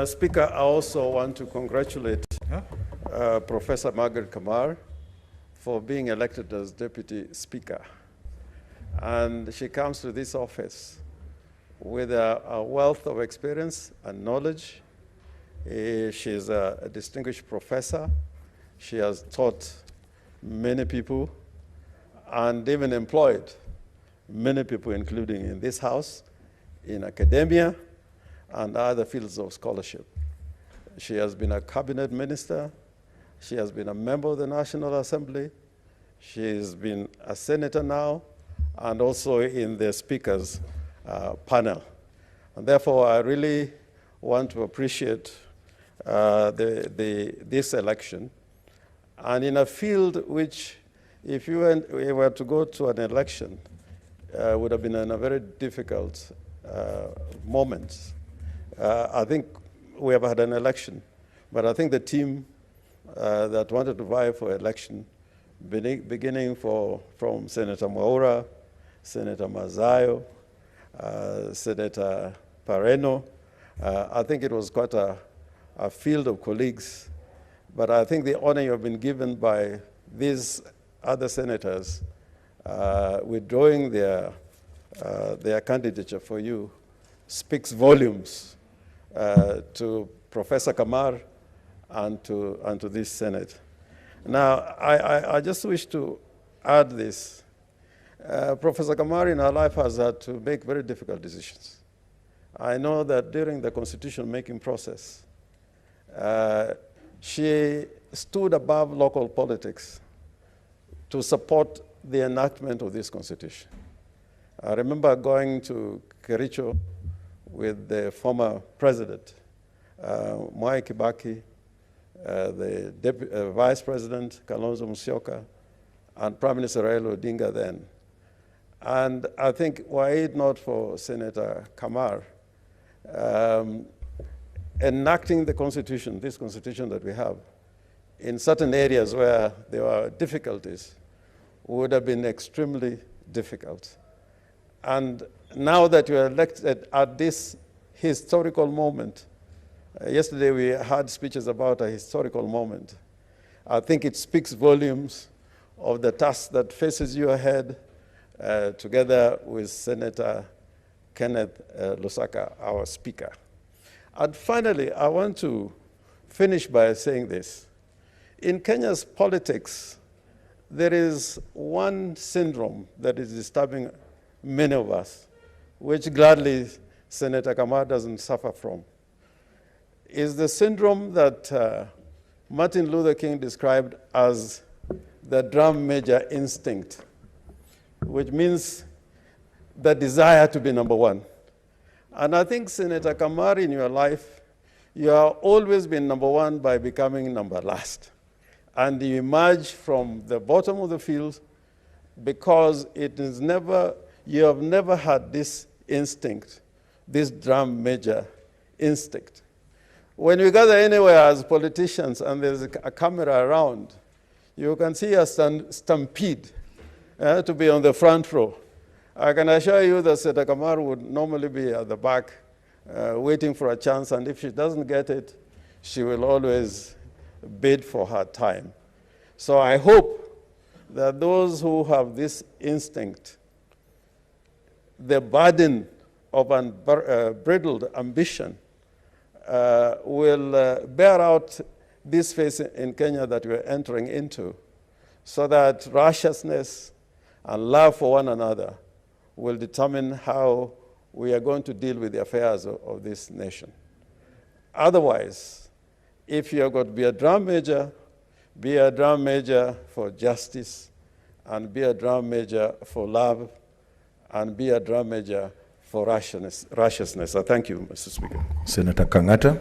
Speaker, I also want to congratulate Professor Margaret Kamar for being elected as Deputy Speaker. And she comes to this office with a wealth of experience and knowledge. She's a distinguished professor. She has taught many people and even employed many people, including in this house, in academia, and other fields of scholarship. She has been a cabinet minister. She has been a member of the National Assembly. She's been a senator now, and also in the speaker's panel. And therefore, I really want to appreciate this election. And in a field which, if you were to go to an election, would have been in a very difficult moment. I think we have had an election, but I think the team that wanted to vie for election, beginning from Senator Mwaura, Senator Mazayo, Senator Pareno, I think it was quite a field of colleagues. But I think the honor you have been given by these other senators withdrawing their candidature for you speaks volumes to Professor Kamar and to this Senate. Now, I just wish to add this. Professor Kamar in her life has had to make very difficult decisions. I know that during the constitution-making process, she stood above local politics to support the enactment of this constitution. I remember going to Kericho with the former president, Mwai Kibaki, the vice president, Kalonzo Musyoka, and Prime Minister Raila Odinga then. And I think were it not for Senator Kamar, enacting the constitution, this constitution that we have, in certain areas where there were difficulties, would have been extremely difficult. And now that you are elected at this historical moment, yesterday we had speeches about a historical moment. I think it speaks volumes of the task that faces you ahead, together with Senator Kenneth Lusaka, our speaker. And finally, I want to finish by saying this. In Kenya's politics, there is one syndrome that is disturbing many of us, which gladly Senator Kamar doesn't suffer from. Is the syndrome that Martin Luther King described as the drum major instinct, which means the desire to be number one. And I think, Senator Kamar, in your life, you have always been number one by becoming number last. And you emerge from the bottom of the field because you have never had this instinct, this drum major instinct. When we gather anywhere as politicians and there's a camera around, you can see a stampede to be on the front row. I can assure you that Senator Kamar would normally be at the back waiting for a chance, and if she doesn't get it, she will always bid for her time. So I hope that those who have this instinct, the burden of unbridled ambition, will bear out this phase in Kenya that we're entering into, so that righteousness and love for one another will determine how we are going to deal with the affairs of this nation. Otherwise, if you're going to be a drum major for justice, and be a drum major for love, and be a drum major for righteousness. I thank you, Mr. Speaker. Senator Kangata.